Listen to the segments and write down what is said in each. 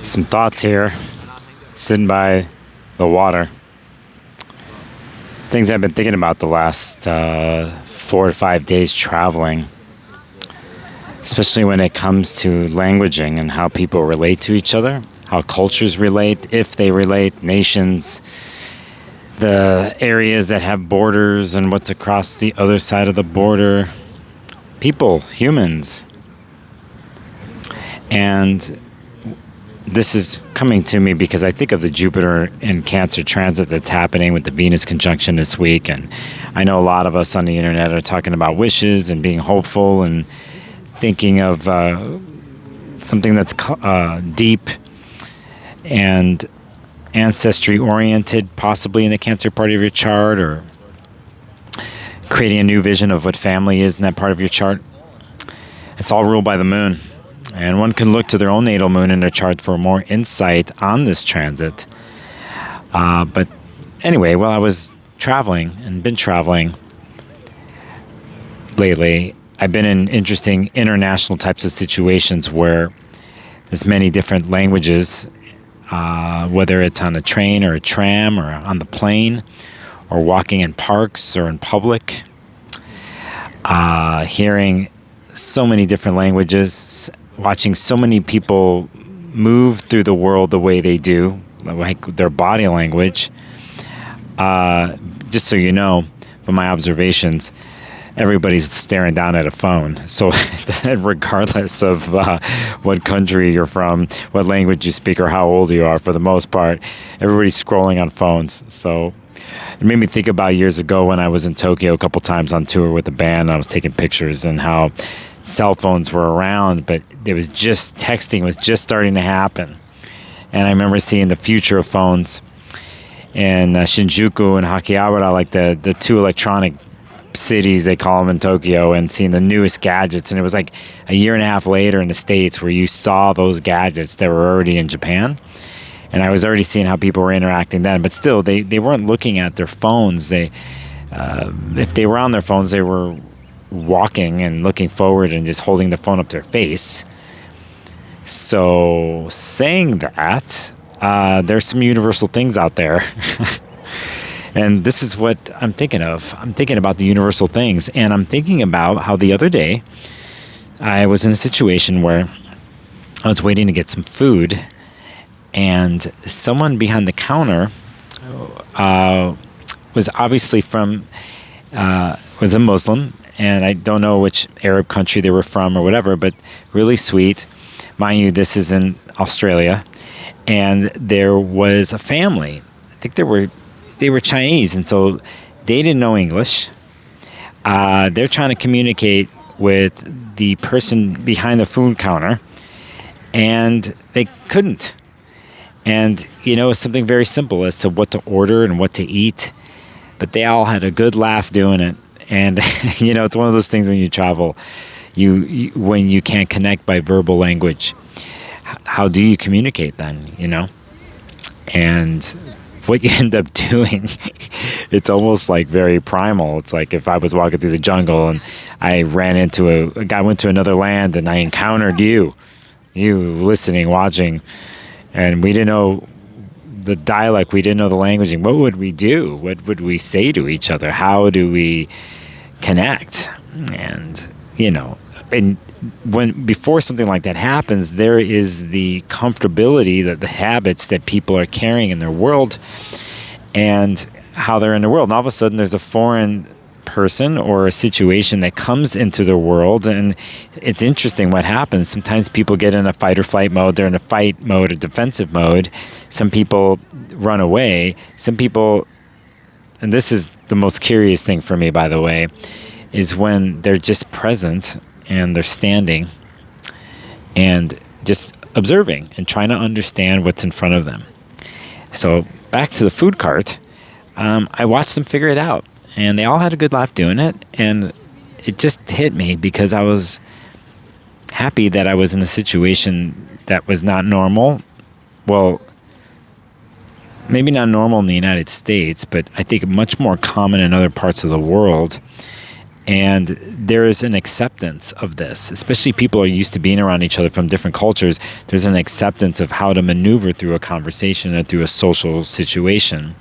Some thoughts here, sitting by the water. Things I've been thinking about the last 4 to 5 days traveling, especially when it comes to languaging and how people relate to each other, how cultures relate, if they relate, nations, the areas that have borders and what's across the other side of the border, people, humans. And this is coming to me because I think of the Jupiter and Cancer transit that's happening with the Venus conjunction this week. And I know a lot of us on the internet are talking about wishes and being hopeful and thinking of something that's deep and ancestry oriented, possibly in the Cancer part of your chart, or creating a new vision of what family is in that part of your chart. It's all ruled by the moon. And one can look to their own natal moon in their chart for more insight on this transit. But anyway, while I was traveling and been traveling lately, I've been in interesting international types of situations where there's many different languages, whether it's on a train or a tram or on the plane or walking in parks or in public, hearing so many different languages, watching so many people move through the world the way they do, like their body language. Just so you know, from my observations, everybody's staring down at a phone. So regardless of what country you're from, what language you speak, or how old you are, for the most part, everybody's scrolling on phones. So it made me think about years ago when I was in Tokyo a couple times on tour with a band. I was taking pictures and how cell phones were around, but it was just texting was just starting to happen. And I remember seeing the future of phones in Shinjuku and Akihabara, like the two electronic cities they call them in Tokyo, and seeing the newest gadgets. And it was like a year and a half later in the States where you saw those gadgets that were already in Japan. And I was already seeing how people were interacting then, but still they weren't looking at their phones. They if they were on their phones, they were walking and looking forward and just holding the phone up to their face. So saying that, there's some universal things out there. And this is what I'm thinking of. I'm thinking about the universal things. And I'm thinking about how the other day I was in a situation where I was waiting to get some food, and someone behind the counter was obviously was a Muslim. And I don't know which Arab country they were from or whatever, but really sweet. Mind you, this is in Australia. And there was a family. I think they were Chinese, and so they didn't know English. They're trying to communicate with the person behind the food counter, and they couldn't. And, it's something very simple as to what to order and what to eat. But they all had a good laugh doing it. And, it's one of those things when you travel, when you can't connect by verbal language, how do you communicate then, And what you end up doing, it's almost like very primal. It's like if I was walking through the jungle and I ran into a guy, went to another land, and I encountered you listening, watching, and we didn't know the dialect, we didn't know the language. What would we do? What would we say to each other? How do we connect? And and before something like that happens, there is the comfortability, that the habits that people are carrying in their world and how they're in the world. And all of a sudden there's a foreign person or a situation that comes into the world, and it's interesting what happens. Sometimes people get in a fight or flight mode. They're in a fight mode, a defensive mode. Some people run away. Some people, and this is the most curious thing for me, by the way, is when they're just present and they're standing and just observing and trying to understand what's in front of them. So back to the food cart, I watched them figure it out, and they all had a good laugh doing it. And it just hit me because I was happy that I was in a situation that was not normal. Well, maybe not normal in the United States, but I think much more common in other parts of the world. And there is an acceptance of this, especially people are used to being around each other from different cultures. There's an acceptance of how to maneuver through a conversation or through a social situation.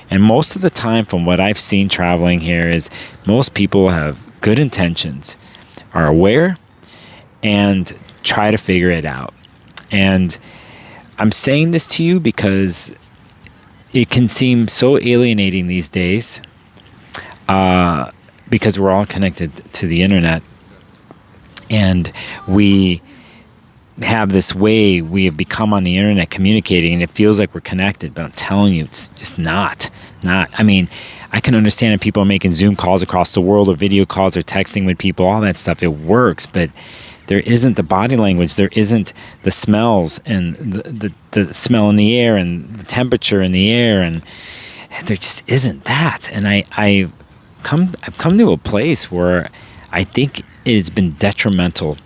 And most of the time, from what I've seen traveling here, is most people have good intentions, are aware, and try to figure it out. And I'm saying this to you because it can seem so alienating these days, because we're all connected to the internet, and we have this way we have become on the internet communicating, and it feels like we're connected, but I'm telling you, it's just not. I mean, I can understand if people are making Zoom calls across the world, or video calls, or texting with people, all that stuff, it works, but there isn't the body language, there isn't the smells, and the smell in the air, and the temperature in the air, and there just isn't that. And I've come to a place where I think it has been detrimental.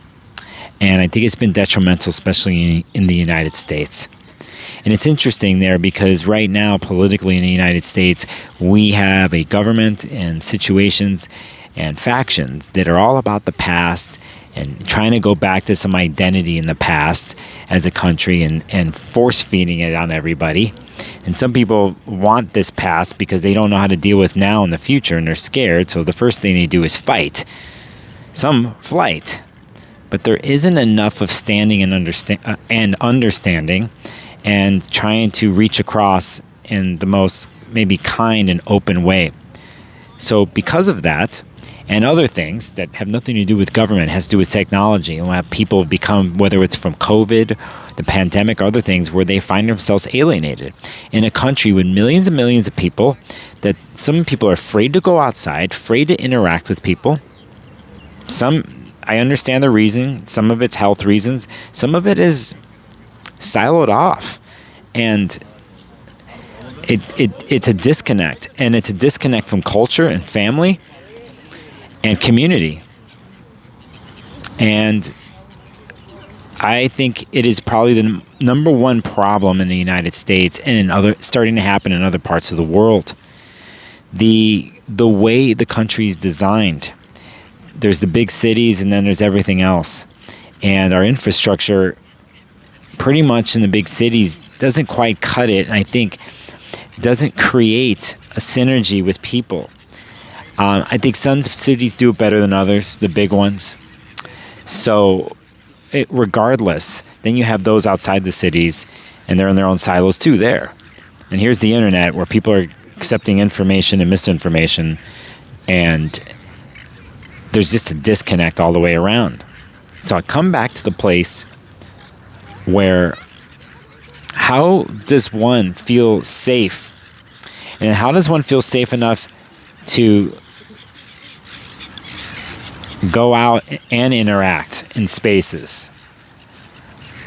And I think it's been detrimental, especially in the United States. And it's interesting there because right now, politically in the United States, we have a government and situations and factions that are all about the past and trying to go back to some identity in the past as a country, and force feeding it on everybody. And some people want this past because they don't know how to deal with now in the future, and they're scared. So the first thing they do is fight. Some flight. But there isn't enough of standing and understanding and trying to reach across in the most maybe kind and open way. So because of that, and other things that have nothing to do with government, has to do with technology, and what people have become, whether it's from COVID, the pandemic, or other things, where they find themselves alienated in a country with millions and millions of people, that some people are afraid to go outside, afraid to interact with people. I understand the reason. Some of it's health reasons. Some of it is siloed off. And it's a disconnect. And it's a disconnect from culture and family and community. And I think it is probably the number one problem in the United States, and starting to happen in other parts of the world. The way the country is designed. There's the big cities, and then there's everything else. And our infrastructure, pretty much in the big cities, doesn't quite cut it. And I think doesn't create a synergy with people. I think some cities do it better than others, the big ones. So regardless, then you have those outside the cities, and they're in their own silos too there. And here's the internet, where people are accepting information and misinformation, and there's just a disconnect all the way around. So I come back to the place where, how does one feel safe? And how does one feel safe enough to go out and interact in spaces?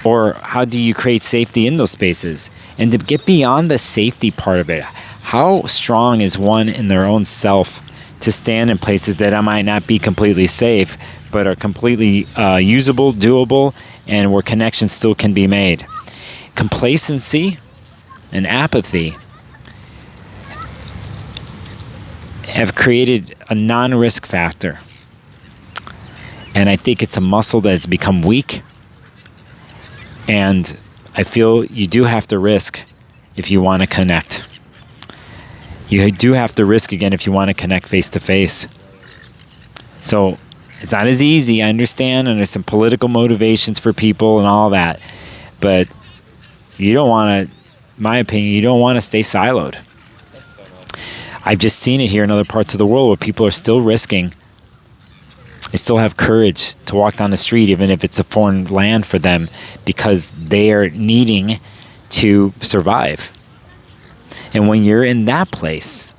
Or how do you create safety in those spaces? And to get beyond the safety part of it, how strong is one in their own self to stand in places that I might not be completely safe, but are completely usable, doable, and where connections still can be made? Complacency and apathy have created a non-risk factor. And I think it's a muscle that's become weak. And I feel you do have to risk if you want to connect. You do have to risk again if you want to connect face to face. So it's not as easy, I understand, and there's some political motivations for people and all that. But you don't want to, in my opinion, you don't want to stay siloed. I've just seen it here in other parts of the world where people are still risking. They still have courage to walk down the street, even if it's a foreign land for them, because they are needing to survive. And when you're in that place,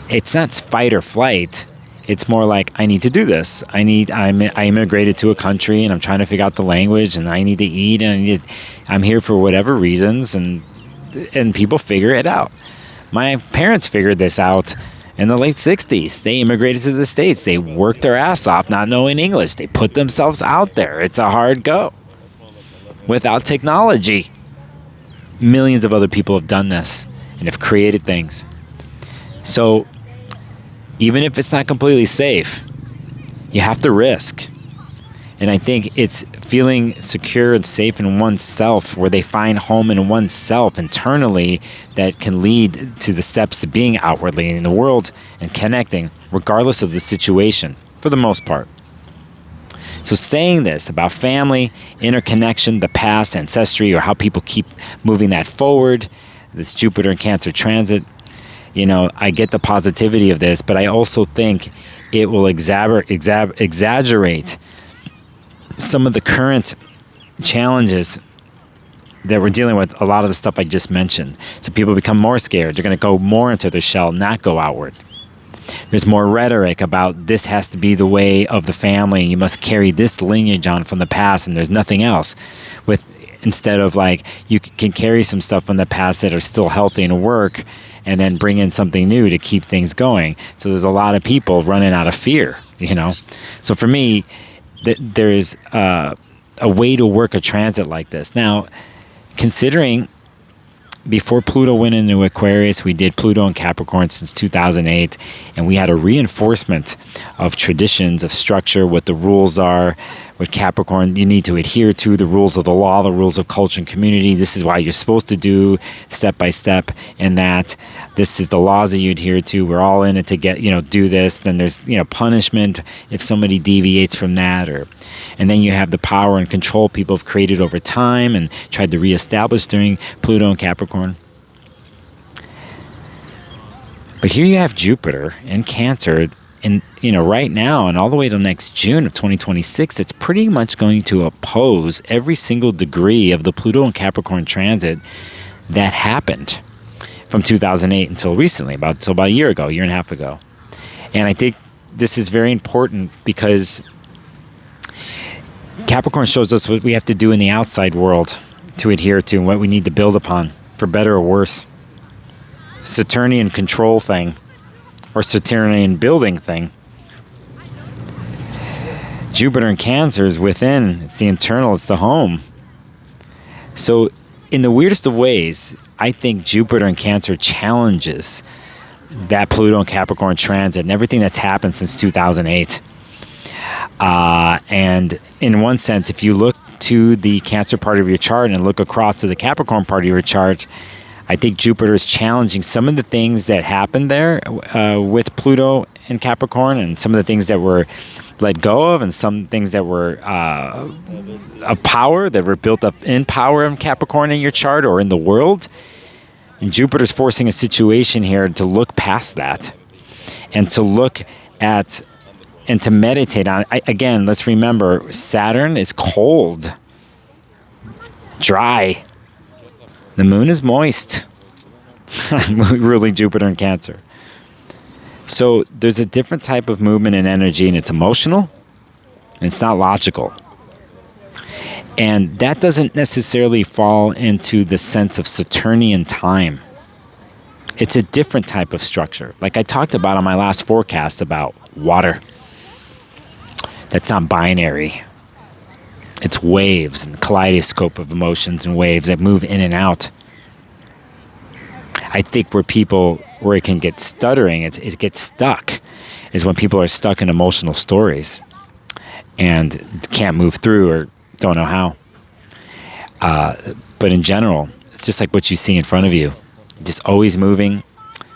it's not fight or flight. It's more like, I need to do this. I immigrated to a country, and I'm trying to figure out the language, and I need to eat, and I'm here for whatever reasons, and people figure it out. My parents figured this out in the late 60s. They immigrated to the States. They worked their ass off not knowing English. They put themselves out there. It's a hard go. Without technology, millions of other people have done this and have created things. So even if it's not completely safe, you have to risk. And I think it's feeling secure and safe in oneself, where they find home in oneself internally, that can lead to the steps to being outwardly in the world and connecting, regardless of the situation, for the most part. So saying this about family, interconnection, the past, ancestry, or how people keep moving that forward, this Jupiter and Cancer transit, I get the positivity of this, but I also think it will exaggerate some of the current challenges that we're dealing with, a lot of the stuff I just mentioned. So people become more scared. They're going to go more into their shell, not go outward. There's more rhetoric about this has to be the way of the family. You must carry this lineage on from the past, and there's nothing else. Instead of like, you can carry some stuff from the past that are still healthy and work, and then bring in something new to keep things going. So there's a lot of people running out of fear, So for me, there's a way to work a transit like this. Now, considering before Pluto went into Aquarius, we did Pluto in Capricorn since 2008, and we had a reinforcement of traditions, of structure, what the rules are. With Capricorn, you need to adhere to the rules of the law, the rules of culture and community. This is why you're supposed to do step by step, and that this is the laws that you adhere to. We're all in it to get, do this. Then there's, punishment if somebody deviates from that, and then you have the power and control people have created over time and tried to reestablish during Pluto and Capricorn. But here you have Jupiter in Cancer, and right now and all the way till next June of 2026, it's pretty much going to oppose every single degree of the Pluto and Capricorn transit that happened from 2008 until recently, about a year and a half ago. And I think this is very important because Capricorn shows us what we have to do in the outside world to adhere to and what we need to build upon, for better or worse. Saturnian control thing, or Saturnian building thing. Jupiter in Cancer is within. It's the internal. It's the home. So in the weirdest of ways, I think Jupiter in Cancer challenges that Pluto and Capricorn transit and everything that's happened since 2008. And in one sense, if you look to the Cancer part of your chart and look across to the Capricorn part of your chart, I think Jupiter is challenging some of the things that happened there with Pluto and Capricorn, and some of the things that were let go of, and some things that were of power, that were built up in power in Capricorn in your chart or in the world. And Jupiter's forcing a situation here to look past that and to look at and to meditate on. Again, let's remember, Saturn is cold, dry. The moon is moist, ruling Jupiter in Cancer. So there's a different type of movement and energy, and it's emotional, and it's not logical. And that doesn't necessarily fall into the sense of Saturnian time. It's a different type of structure. Like I talked about on my last forecast about water. That's not binary. It's waves and kaleidoscope of emotions and waves that move in and out. I think where it can get stuttering, it gets stuck, is when people are stuck in emotional stories and can't move through or don't know how. But in general, it's just like what you see in front of you. Just always moving,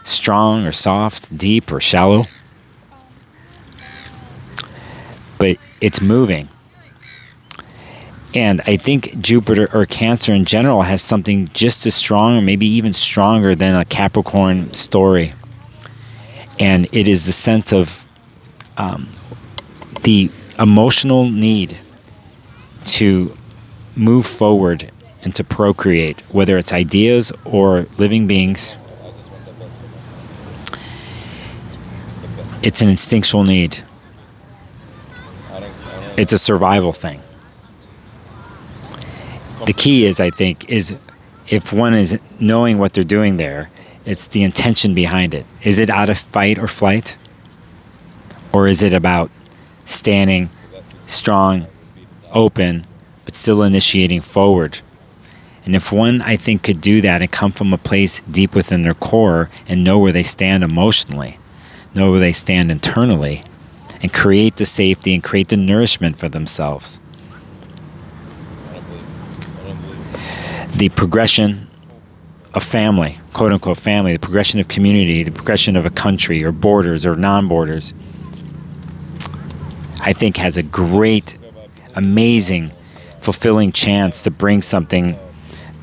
strong or soft, deep or shallow. But it's moving. And I think Jupiter or Cancer in general has something just as strong, or maybe even stronger than a Capricorn story. And it is the sense of the emotional need to move forward and to procreate, whether it's ideas or living beings. It's an instinctual need. It's a survival thing. The key is, I think, is if one is knowing what they're doing there, it's the intention behind it. Is it out of fight or flight? Or is it about standing strong, open, but still initiating forward? And if one, I think, could do that and come from a place deep within their core and know where they stand emotionally, know where they stand internally, and create the safety and create the nourishment for themselves. The progression of family, quote unquote family, the progression of community, the progression of a country or borders or non-borders, I think has a great, amazing, fulfilling chance to bring something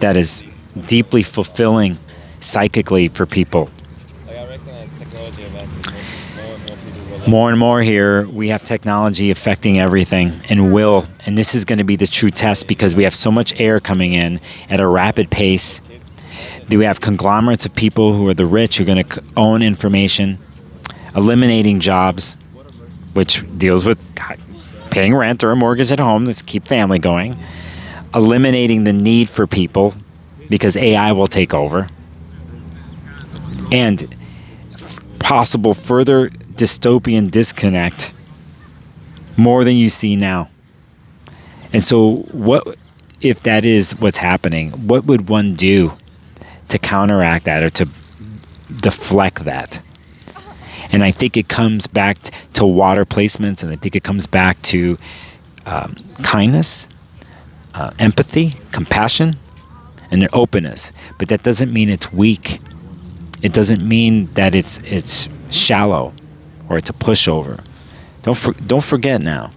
that is deeply fulfilling psychically for people. More and more here, we have technology affecting everything and will. And this is going to be the true test because we have so much air coming in at a rapid pace. We have conglomerates of people who are the rich who are going to own information, eliminating jobs, which deals with paying rent or a mortgage at home. Let's keep family going. Eliminating the need for people because AI will take over. And possible further dystopian disconnect more than you see now. And so what if that is what's happening? What would one do to counteract that or to deflect that? And I think it comes back to water placements, and I think it comes back to kindness, empathy, compassion, and an openness. But that doesn't mean it's weak. It doesn't mean that it's shallow or it's a pushover. Don't forget now.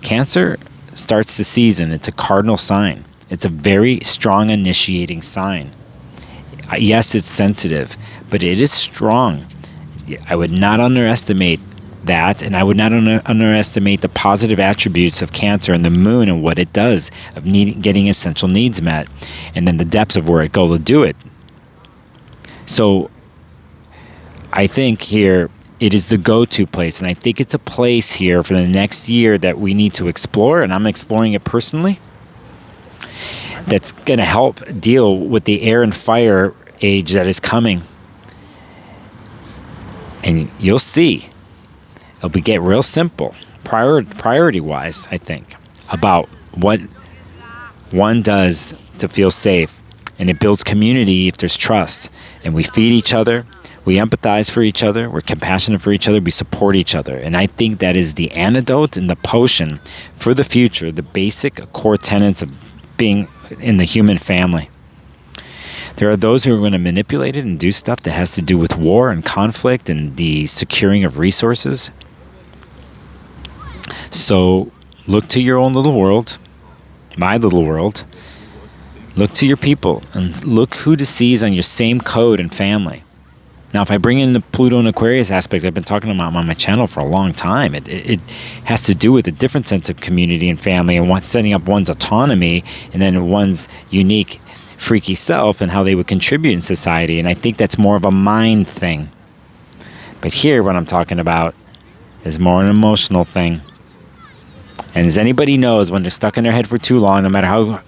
Cancer starts the season. It's a cardinal sign. It's a very strong initiating sign. Yes, it's sensitive, but it is strong. I would not underestimate that, and I would not underestimate the positive attributes of Cancer and the moon and what it does of getting essential needs met, and then the depths of where it goes to do it. So I think here it is the go-to place, and I think it's a place here for the next year that we need to explore, and I'm exploring it personally, that's going to help deal with the air and fire age that is coming. And you'll see, it'll get real simple, priority-wise, I think, about what one does to feel safe. And it builds community if there's trust. And we feed each other, we empathize for each other, we're compassionate for each other, we support each other. And I think that is the antidote and the potion for the future, the basic core tenets of being in the human family. There are those who are going to manipulate it and do stuff that has to do with war and conflict and the securing of resources. So look to your own little world, my little world. Look to your people and look who to see is on your same code and family. Now, if I bring in the Pluto and Aquarius aspect, I've been talking about on my channel for a long time. It has to do with a different sense of community and family and setting up one's autonomy and then one's unique freaky self and how they would contribute in society. And I think that's more of a mind thing. But here, what I'm talking about is more an emotional thing. And as anybody knows, when they're stuck in their head for too long, no matter how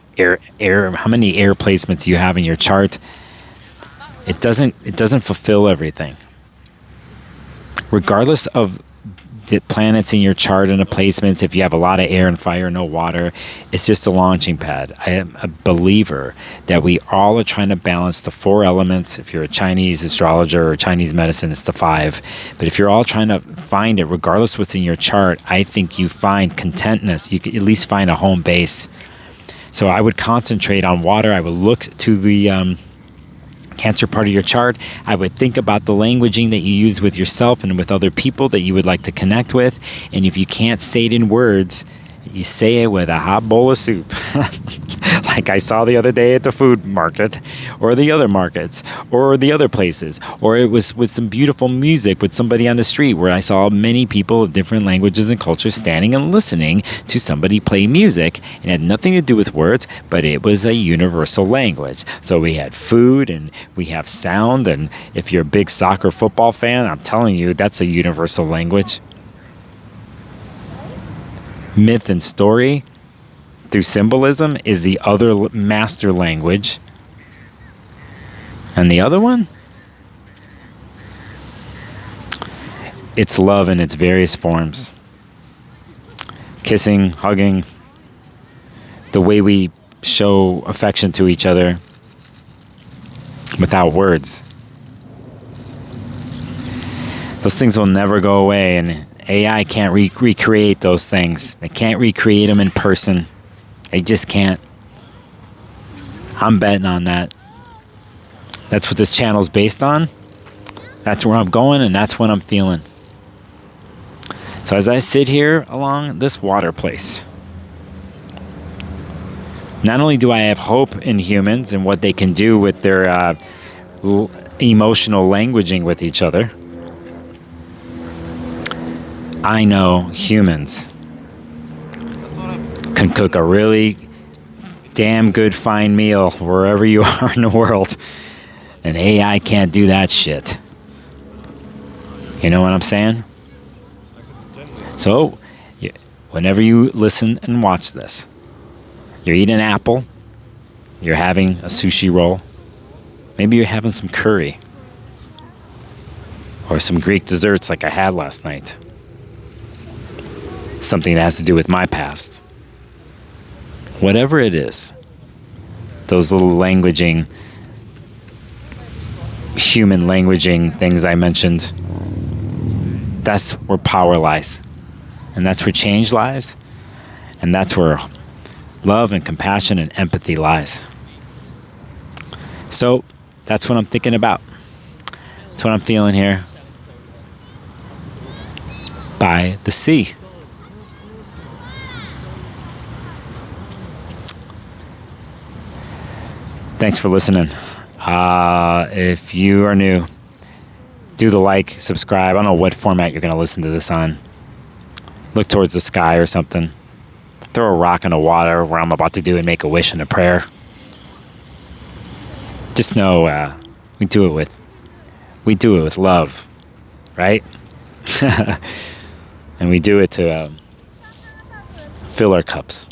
many air placements you have in your chart, it doesn't fulfill everything. Regardless of the planets in your chart and the placements, if you have a lot of air and fire, no water, it's just a launching pad. I am a believer that we all are trying to balance the 4 elements. If you're a Chinese astrologer or Chinese medicine, it's the 5. But if you're all trying to find it, regardless what's in your chart, I think you find contentness. You could at least find a home base. So I would concentrate on water. I would look to the Cancer part of your chart. I would think about the languaging that you use with yourself and with other people that you would like to connect with. And if you can't say it in words, you say it with a hot bowl of soup. Like I saw the other day at the food market or the other markets or the other places. Or it was with some beautiful music with somebody on the street where I saw many people of different languages and cultures standing and listening to somebody play music. And it had nothing to do with words, but it was a universal language. So we had food and we have sound. And if you're a big soccer football fan, I'm telling you, that's a universal language. Myth and story through symbolism is the other master language. And the other one? It's love in its various forms. Kissing, hugging, the way we show affection to each other without words. Those things will never go away, and AI can't recreate those things. They can't recreate them in person. They just can't. I'm betting on that. That's what this channel is based on. That's where I'm going, and that's what I'm feeling. So as I sit here along this water place, not only do I have hope in humans and what they can do with their emotional languaging with each other, I know humans can cook a really damn good fine meal wherever you are in the world, and AI can't do that shit. You know what I'm saying? So, whenever you listen and watch this, you're eating an apple, you're having a sushi roll, maybe you're having some curry, or some Greek desserts like I had last night. Something that has to do with my past. Whatever it is, those little languaging, human languaging things I mentioned, that's where power lies. And that's where change lies. And that's where love and compassion and empathy lies. So that's what I'm thinking about. That's what I'm feeling here by the sea. Thanks for listening. If you are new, do the like, subscribe. I don't know what format you're going to listen to this on. Look towards the sky or something. Throw a rock in the water where I'm about to do and make a wish and a prayer. Just know we do it with love, right? And we do it to fill our cups.